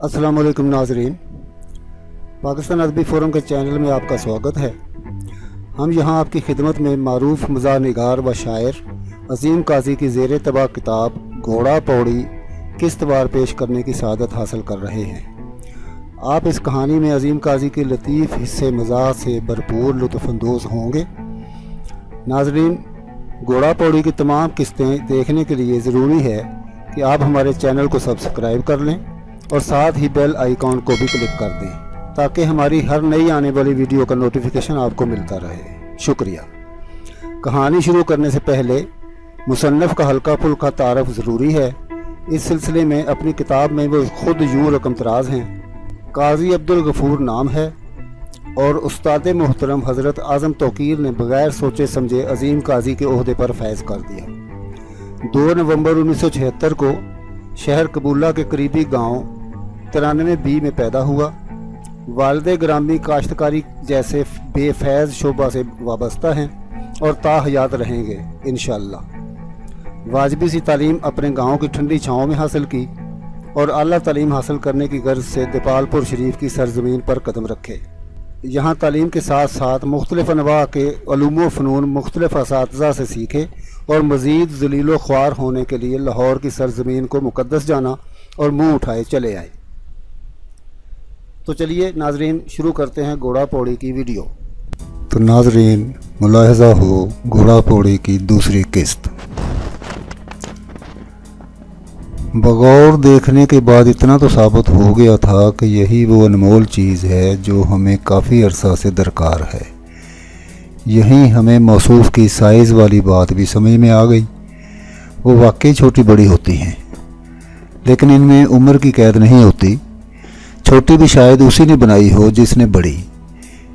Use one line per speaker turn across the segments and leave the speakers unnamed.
अस्सलाम वालेकुम नाज़रीन, पाकिस्तान अदबी फ़ोरम के चैनल में आपका स्वागत है। हम यहाँ आपकी खिदमत में मारूफ मज़ार निगार व शायर अज़ीम काजी की ज़ेर तबाह किताब घोड़ा पौड़ी किस्त बार पेश करने की सआदत हासिल कर रहे हैं। आप इस कहानी में अज़ीम काजी के लतीफ़ हिस्से मज़ाह से भरपूर लुत्फ़अंदोज़ होंगे। नाज़रीन, घोड़ा पौड़ी की तमाम किस्तें देखने के लिए ज़रूरी है कि आप हमारे चैनल को सब्सक्राइब कर लें और साथ ही बेल आइकॉन को भी क्लिक कर दें ताकि हमारी हर नई आने वाली वीडियो का नोटिफिकेशन आपको मिलता रहे। शुक्रिया। कहानी शुरू करने से पहले मुसन्नफ़ का हल्का फुल्का तारफ़ ज़रूरी है। इस सिलसिले में अपनी किताब में वो ख़ुद यूँ रकम तराज हैं। काजी अब्दुल गफ़ूर नाम है और उस्ताद मोहतरम हज़रत आज़म तौकीर ने बग़ैर सोचे समझे अज़ीम काजी के ओहदे पर फैज़ कर दिया। 2 नवंबर 1976 को शहर कबूला के करीबी गांव 93B में पैदा हुआ। वालिद ग्रामी काश्तकारी जैसे बेफैज़ शोबा से वाबस्ता हैं और ताहयात रहेंगे इंशाअल्लाह। वाजिबी सी तालीम अपने गांव की ठंडी छाँव में हासिल की और आला तालीम हासिल करने की गर्ज से दीपालपुर शरीफ की सरजमीन पर कदम रखे। यहाँ तालीम के साथ साथ मुख्तलिफ़ अनवा के उलूम व फ़नून मुख्तलिफ़ असातिज़ा से सीखे और मज़ीद ज़लील ख्वार होने के लिए लाहौर की सरजमीन को मुक़द्दस जाना और मुँह उठाए चले आए। तो चलिए नाज़रीन, शुरू करते हैं घोड़ा पौड़ी की वीडियो। तो नाज़रीन, मुलाहज़ा हो घोड़ा पौड़ी की दूसरी किस्त। बगौर देखने के बाद इतना तो साबित हो गया था कि यही वो अनमोल चीज़ है जो हमें काफ़ी अरसा से दरकार है। यहीं हमें मौसूफ़ की साइज़ वाली बात भी समझ में आ गई। वो वाकई छोटी बड़ी होती हैं, लेकिन इनमें उम्र की कैद नहीं होती। छोटी भी शायद उसी ने बनाई हो जिसने बड़ी।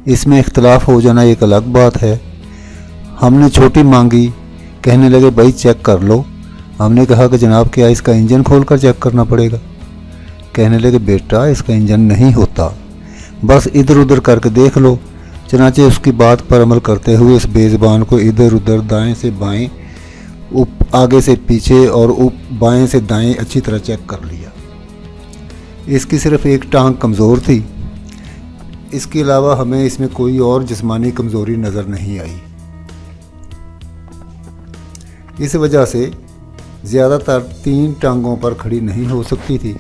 इसमें इख्तलाफ हो जाना एक अलग बात है। हमने छोटी मांगी, कहने लगे भाई चेक कर लो। हमने कहा कि जनाब क्या इसका इंजन खोल कर चेक करना पड़ेगा? कहने लगे बेटा इसका इंजन नहीं होता, बस इधर उधर करके देख लो। चनाचे उसकी बात पर अमल करते हुए इस बेज़बान को इधर उधर दाएं से बाएं, आगे से पीछे और बाएं से दाएं अच्छी तरह चेक कर लिया। इसकी सिर्फ एक टांग कमज़ोर थी, इसके अलावा हमें इसमें कोई और जिस्मानी कमज़ोरी नज़र नहीं आई। इस वजह से ज़्यादातर 3 टांगों पर खड़ी नहीं हो सकती थी।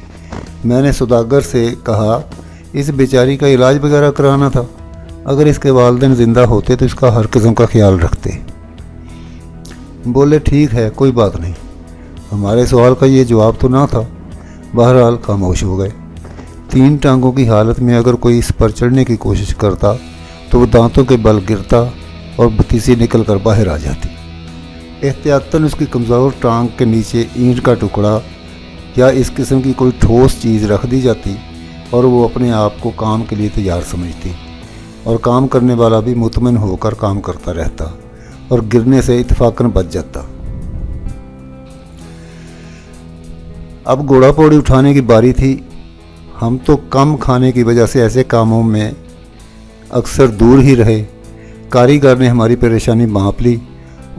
मैंने सौदागर से कहा इस बेचारी का इलाज वगैरह कराना था। अगर इसके वालिदैन ज़िंदा होते तो इसका हर किस्म का ख्याल रखते। बोले ठीक है, कोई बात नहीं। हमारे सवाल का ये जवाब तो ना था। बहरहाल खामोश हो गए। 3 टांगों की हालत में अगर कोई इस पर चढ़ने की कोशिश करता तो वो दांतों के बल गिरता और बतीसी निकल कर बाहर आ जाती। एहतियातन उसकी कमज़ोर टांग के नीचे ईंट का टुकड़ा या इस किस्म की कोई ठोस चीज़ रख दी जाती और वो अपने आप को काम के लिए तैयार समझती और काम करने वाला भी मुतमिन होकर काम करता रहता और गिरने से इत्तफाकन बच जाता। अब घोड़ा पौड़ी उठाने की बारी थी। हम तो कम खाने की वजह से ऐसे कामों में अक्सर दूर ही रहे। कारीगर ने हमारी परेशानी भांप ली।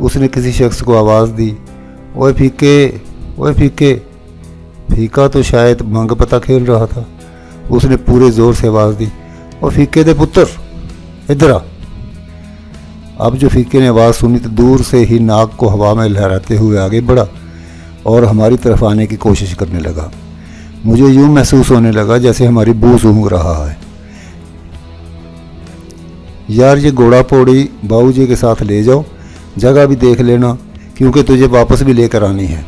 उसने किसी शख्स को आवाज़ दी, ओए फीके, ओए फीके। फीका तो शायद मंग पता खेल रहा था। उसने पूरे ज़ोर से आवाज़ दी, ओ फीके दे पुत्र इधर आ। अब जो फीके ने आवाज़ सुनी तो दूर से ही नाक को हवा में लहराते हुए आगे बढ़ा और हमारी तरफ आने की कोशिश करने लगा। मुझे यूँ महसूस होने लगा जैसे हमारी बू सूंघ रहा है। यार ये घोड़ा पौड़ी बाबू जी के साथ ले जाओ, जगह भी देख लेना क्योंकि तुझे वापस भी लेकर आनी है।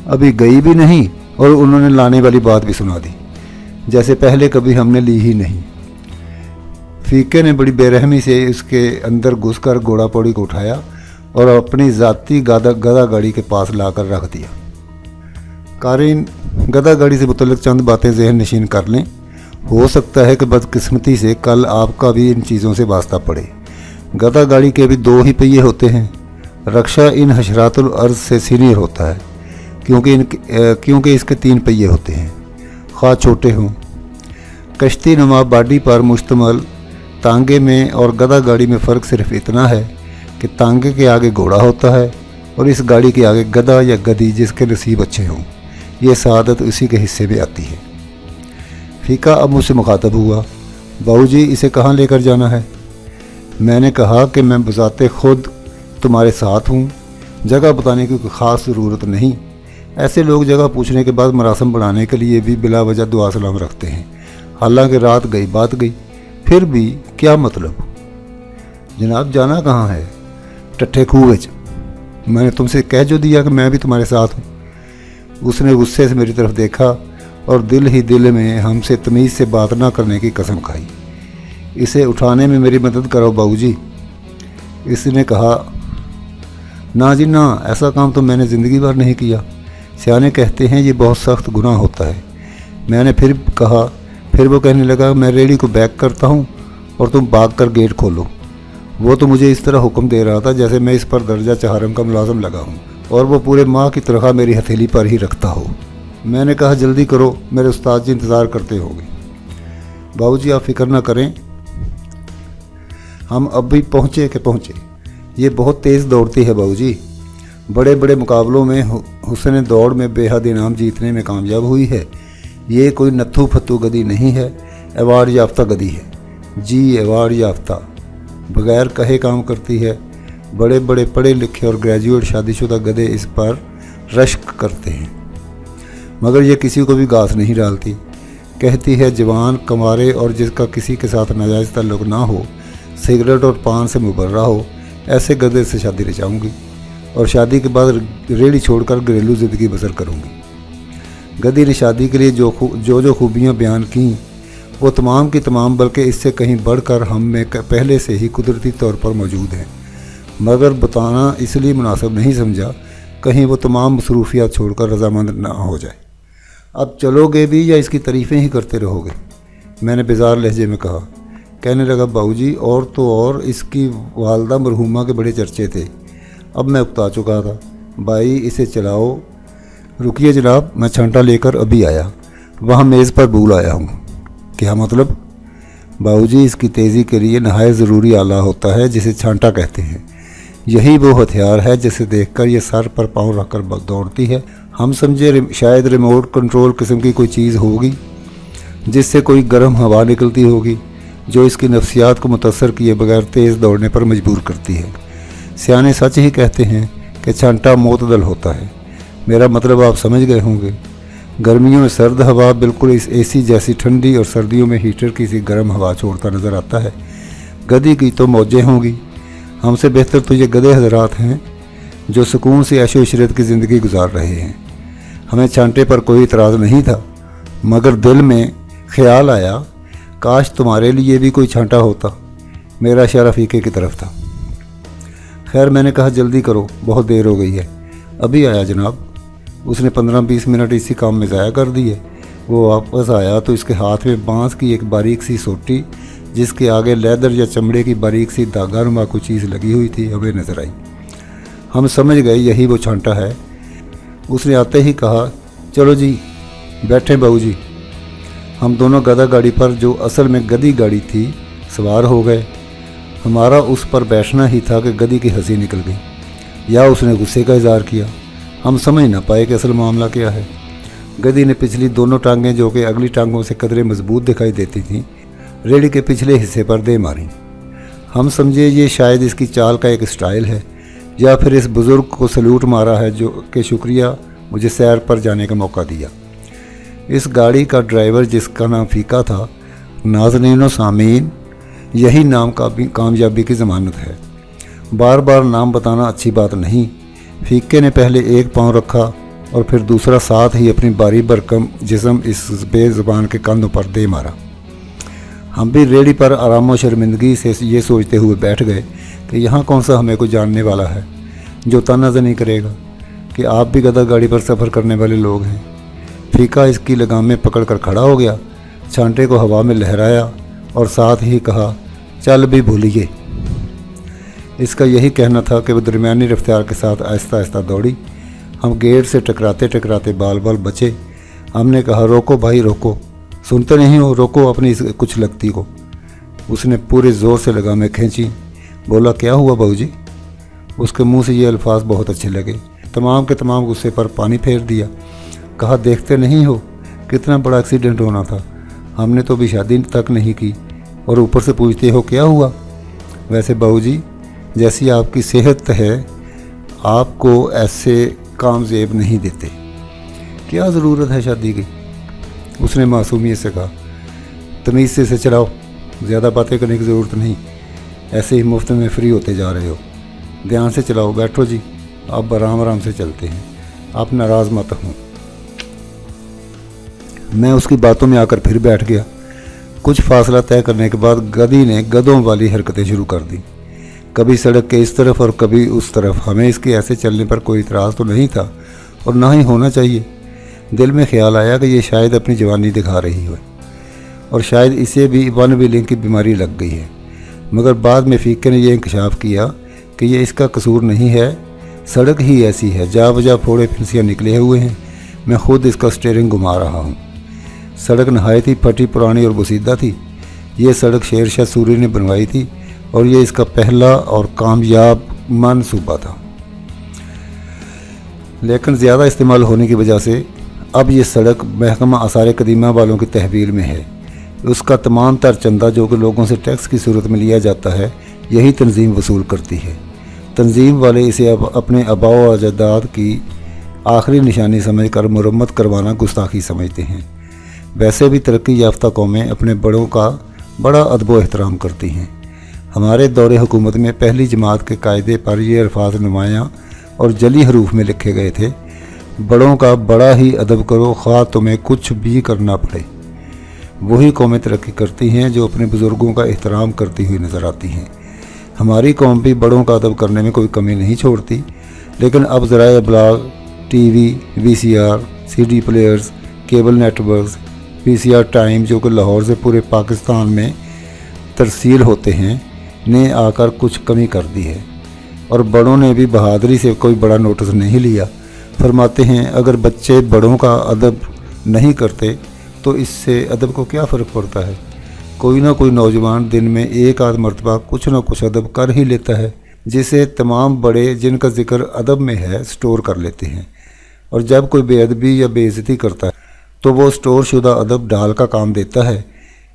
अभी गई भी नहीं और उन्होंने लाने वाली बात भी सुना दी जैसे पहले कभी हमने ली ही नहीं। फीके ने बड़ी बेरहमी से उसके अंदर घुसकर घोड़ा पौड़ी को उठाया और अपनी ज़ाती गदा गाड़ी के पास लाकर रख दिया। कारीन, गदा गाड़ी से मुतल्लिक़ चंद बातें ज़हन नशीन कर लें। हो सकता है कि बदकिस्मती से कल आपका भी इन चीज़ों से वास्ता पड़े। गदा गाड़ी के भी 2 ही पहिए होते हैं। रक्षा इन हशरातुल अर्ज़ से सीनियर होता है क्योंकि इसके 3 पहिए होते हैं, ख़्वाह छोटे हों। कश्ती नुमा बाडी पर मुश्तमल तांगे में और गदा गाड़ी में फ़र्क सिर्फ इतना है कि तांगे के आगे घोड़ा होता है और इस गाड़ी के आगे गधा या गधी जिसके नसीब अच्छे हों। ये सआदत उसी के हिस्से में आती है। फीका अब मुझसे मुखातब हुआ, बाबूजी इसे कहाँ लेकर जाना है? मैंने कहा कि मैं बज़ाते खुद तुम्हारे साथ हूँ, जगह बताने की कोई ख़ास ज़रूरत नहीं। ऐसे लोग जगह पूछने के बाद मरासम बढ़ाने के लिए भी बिला वजह दुआ सलाम रखते हैं। हालांकि रात गई बात गई, फिर भी क्या मतलब? जनाब जाना कहाँ है? टट्ठे खूह। मैंने तुमसे कह जो दिया कि मैं भी तुम्हारे साथ हूँ। उसने गुस्से से मेरी तरफ देखा और दिल ही दिल में हमसे तमीज़ से बात ना करने की कसम खाई। इसे उठाने में मेरी मदद करो बाबूजी। इसने कहा, ना जी ना, ऐसा काम तो मैंने ज़िंदगी भर नहीं किया। सियाने कहते हैं ये बहुत सख्त गुनाह होता है। मैंने फिर कहा। फिर वो कहने लगा, मैं रेडी को बैक करता हूँ और तुम भाग कर गेट खोलो। वो तो मुझे इस तरह हुक्म दे रहा था जैसे मैं इस पर दर्जा चहारम का मुलाजम लगा हूँ और वो पूरे माह की तनख्वाह मेरी हथेली पर ही रखता हो। मैंने कहा, जल्दी करो, मेरे उस्ताद जी इंतज़ार करते होंगे। बाबूजी आप फिक्र ना करें, हम अब भी पहुँचे कि पहुँचे। ये बहुत तेज़ दौड़ती है बाबूजी। बड़े बड़े मुकाबलों में हुस्न दौड़ में बेहद इनाम जीतने में कामयाब हुई है। ये कोई नत्थू फत्तू गधी नहीं है, अवार्ड याफ्ता गधी है जी, अवार्ड याफ्ता। बगैर कहे काम करती है। बड़े बड़े पढ़े लिखे और ग्रेजुएट शादीशुदा गधे इस पर रश्क करते हैं, मगर ये किसी को भी घास नहीं डालती। कहती है जवान, कमारे और जिसका किसी के साथ नाजायज़ ताल्लुक़ ना हो, सिगरेट और पान से मुबर्रा हो, ऐसे गधे से शादी रचाऊँगी और शादी के बाद रेड़ी छोड़कर घरेलू ज़िंदगी बसर करूँगी। गधी ने शादी के लिए जो खूबियाँ बयान की, वो तमाम की तमाम बल्कि इससे कहीं बढ़कर हम में पहले से ही कुदरती तौर पर मौजूद हैं, मगर बताना इसलिए मुनासिब नहीं समझा कहीं वो तमाम मसरूफियात छोड़कर रजामंद ना हो जाए। अब चलोगे भी या इसकी तारीफ़ें ही करते रहोगे? मैंने बेजार लहजे में कहा। कहने लगा, बाबूजी और तो और इसकी वालदा मरहूमा के बड़े चर्चे थे। अब मैं उकता चुका था। भाई इसे चलाओ। रुकिए जनाब, मैं छांटा लेकर अभी आया। वहाँ मेज़ पर भूल आया हूँ। क्या मतलब? बाबूजी इसकी तेज़ी के लिए नहायत ज़रूरी आला होता है जिसे छांटा कहते हैं। यही वो हथियार है जिसे देखकर ये सर पर पाँव रखकर दौड़ती है। हम समझे शायद रिमोट कंट्रोल किस्म की कोई चीज़ होगी जिससे कोई गर्म हवा निकलती होगी जो इसकी नफ्सियात को मुतासर किए बगैर तेज़ दौड़ने पर मजबूर करती है। सियाने सच ही कहते हैं कि छांटा मोतदल होता है। मेरा मतलब आप समझ गए होंगे। गर्मियों में सर्द हवा बिल्कुल इस एसी जैसी ठंडी और सर्दियों में हीटर की सी गर्म हवा छोड़ता नज़र आता है। गधी की तो मौजें होंगी। हमसे बेहतर तो ये गधे हजरात हैं जो सुकून से ऐशो इशरत की ज़िंदगी गुजार रहे हैं। हमें छांटे पर कोई इतराज़ नहीं था, मगर दिल में ख्याल आया, काश तुम्हारे लिए भी कोई छांटा होता। मेरा इशारा फीके की तरफ था। खैर मैंने कहा, जल्दी करो, बहुत देर हो गई है। अभी आया जनाब। उसने 15-20 मिनट इसी काम में ज़ाया कर दिए। वो वापस आया तो इसके हाथ में बांस की एक बारीक सी सोटी जिसके आगे लेदर या चमड़े की बारीक सी धागा नुमा कोई चीज़ लगी हुई थी हमें नजर आई। हम समझ गए यही वो छांटा है। उसने आते ही कहा, चलो जी बैठे बाबूजी। हम दोनों गधा गाड़ी पर, जो असल में गधी गाड़ी थी, सवार हो गए। हमारा उस पर बैठना ही था कि गधी की हंसी निकल गई या उसने गुस्से का इजहार किया। हम समझ ना पाए कि असल मामला क्या है। गधी ने पिछली दोनों टांगें, जो कि अगली टांगों से कदरे मजबूत दिखाई देती थीं, रेड़ी के पिछले हिस्से पर दे मारी। हम समझे ये शायद इसकी चाल का एक स्टाइल है या फिर इस बुज़ुर्ग को सल्यूट मारा है जो कि शुक्रिया मुझे सैर पर जाने का मौका दिया। इस गाड़ी का ड्राइवर, जिसका नाम फीका था, नाज़रीन व सामीन, यही नाम का भी कामयाबी की ज़मानत है। बार बार नाम बताना अच्छी बात नहीं। फीके ने पहले एक पाँव रखा और फिर दूसरा साथ ही अपनी बारी भरकम जिस्म इस बेज़बान के कंधों पर दे मारा। हम भी रेडी पर आराम व शर्मिंदगी से ये सोचते हुए बैठ गए कि यहाँ कौन सा हमें कोई जानने वाला है जो तानाज़नी करेगा कि आप भी गधा गाड़ी पर सफ़र करने वाले लोग हैं। फीका इसकी लगामें पकड़ कर खड़ा हो गया, छांटे को हवा में लहराया और साथ ही कहा, चल भी भूलिए। इसका यही कहना था कि वो दरमियानी रफ्तार के साथ आहिस्ता आहिस्ता दौड़ी। हम गेट से टकराते टकराते बाल बाल बचे। हमने कहा, रोको भाई रोको, सुनते नहीं हो, रोको अपनी इस कुछ लगती को। उसने पूरे ज़ोर से लगामें खींची। बोला, क्या हुआ बाबूजी? उसके मुंह से ये अल्फाज बहुत अच्छे लगे। तमाम के तमाम गुस्से पर पानी फेर दिया। कहा, देखते नहीं हो कितना बड़ा एक्सीडेंट होना था। हमने तो अभी शादी तक नहीं की और ऊपर से पूछते हो क्या हुआ। वैसे बहू जी, जैसी आपकी सेहत है आपको ऐसे काम जेब नहीं देते, क्या ज़रूरत है शादी की। उसने मासूमियत से कहा, तमीज़ से चलाओ, ज़्यादा बातें करने की ज़रूरत नहीं, ऐसे ही मुफ्त में फ्री होते जा रहे हो। ध्यान से चलाओ, बैठो जी, आप आराम आराम से चलते हैं, आप नाराज़ मत हों। मैं उसकी बातों में आकर फिर बैठ गया। कुछ फासला तय करने के बाद गधी ने गधों वाली हरकतें शुरू कर दी, कभी सड़क के इस तरफ और कभी उस तरफ। हमें इसके ऐसे चलने पर कोई इतराज़ तो नहीं था और ना ही होना चाहिए। दिल में ख्याल आया कि ये शायद अपनी जवानी दिखा रही हो और शायद इसे भी वन व्हीलिंग की बीमारी लग गई है, मगर बाद में फीके ने यह इंकशाफ किया कि ये इसका कसूर नहीं है, सड़क ही ऐसी है, जा बजा फोड़े फिंसियाँ निकले हुए हैं। मैं खुद इसका स्टीयरिंग घुमा रहा हूँ। सड़क नहायत ही फटी पुरानी और बुसीदा थी। ये सड़क शेरशाह सूरी ने बनवाई थी और ये इसका पहला और कामयाब मनसूबा था, लेकिन ज़्यादा इस्तेमाल होने की वजह से अब ये सड़क महकमा आसार कदीमा वालों की तहवील में है। उसका तमाम तर चंदा जो कि लोगों से टैक्स की सूरत में लिया जाता है, यही तंजीम वसूल करती है। तंजीम वाले इसे अब अपने आबाओ अजदाद की आखिरी निशानी समझकर मुरम्मत करवाना गुस्ताखी समझते हैं। वैसे भी तरक्की याफ्ता कौमें अपने बड़ों का बड़ा अदब व एहतराम करती हैं। हमारे दौरे हुकूमत में पहली जमात के कायदे पर ये अल्फाज नुमायाँ और जली हरूफ में लिखे गए थे, बड़ों का बड़ा ही अदब करो, ख्वाह तुम्हें कुछ भी करना पड़े। वही कौमें तरक्की करती हैं जो अपने बुज़ुर्गों का एहतराम करती हुई नज़र आती हैं। हमारी कौम भी बड़ों का अदब करने में कोई कमी नहीं छोड़ती, लेकिन अब ज़राए इब्लाग, TV, VCR, CD players, cable networks, PCR time जो कि लाहौर से पूरे पाकिस्तान में तरसील होते हैं, ने आकर कुछ कमी कर दी है और बड़ों ने भी बहादुरी से कोई बड़ा नोटिस नहीं लिया। फरमाते हैं अगर बच्चे बड़ों का अदब नहीं करते तो इससे अदब को क्या फ़र्क पड़ता है। कोई ना कोई नौजवान दिन में एक आध मरतबा कुछ ना कुछ अदब कर ही लेता है, जिसे तमाम बड़े जिनका जिक्र अदब में है स्टोर कर लेते हैं, और जब कोई बेअदबी या बेइज्जती करता है तो वो स्टोर शुदा अदब डाल का काम देता है।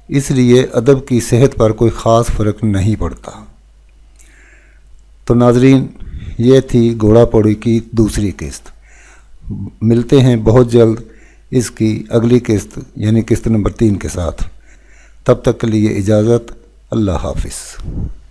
इसलिए अदब की सेहत पर कोई ख़ास फ़र्क नहीं पड़ता। तो नाजरीन, ये थी घोड़ा पौड़ी की दूसरी किस्त। मिलते हैं बहुत जल्द इसकी अगली किस्त यानी किस्त नंबर 3 के साथ। तब तक के लिए इजाज़त। अल्लाह हाफिज़।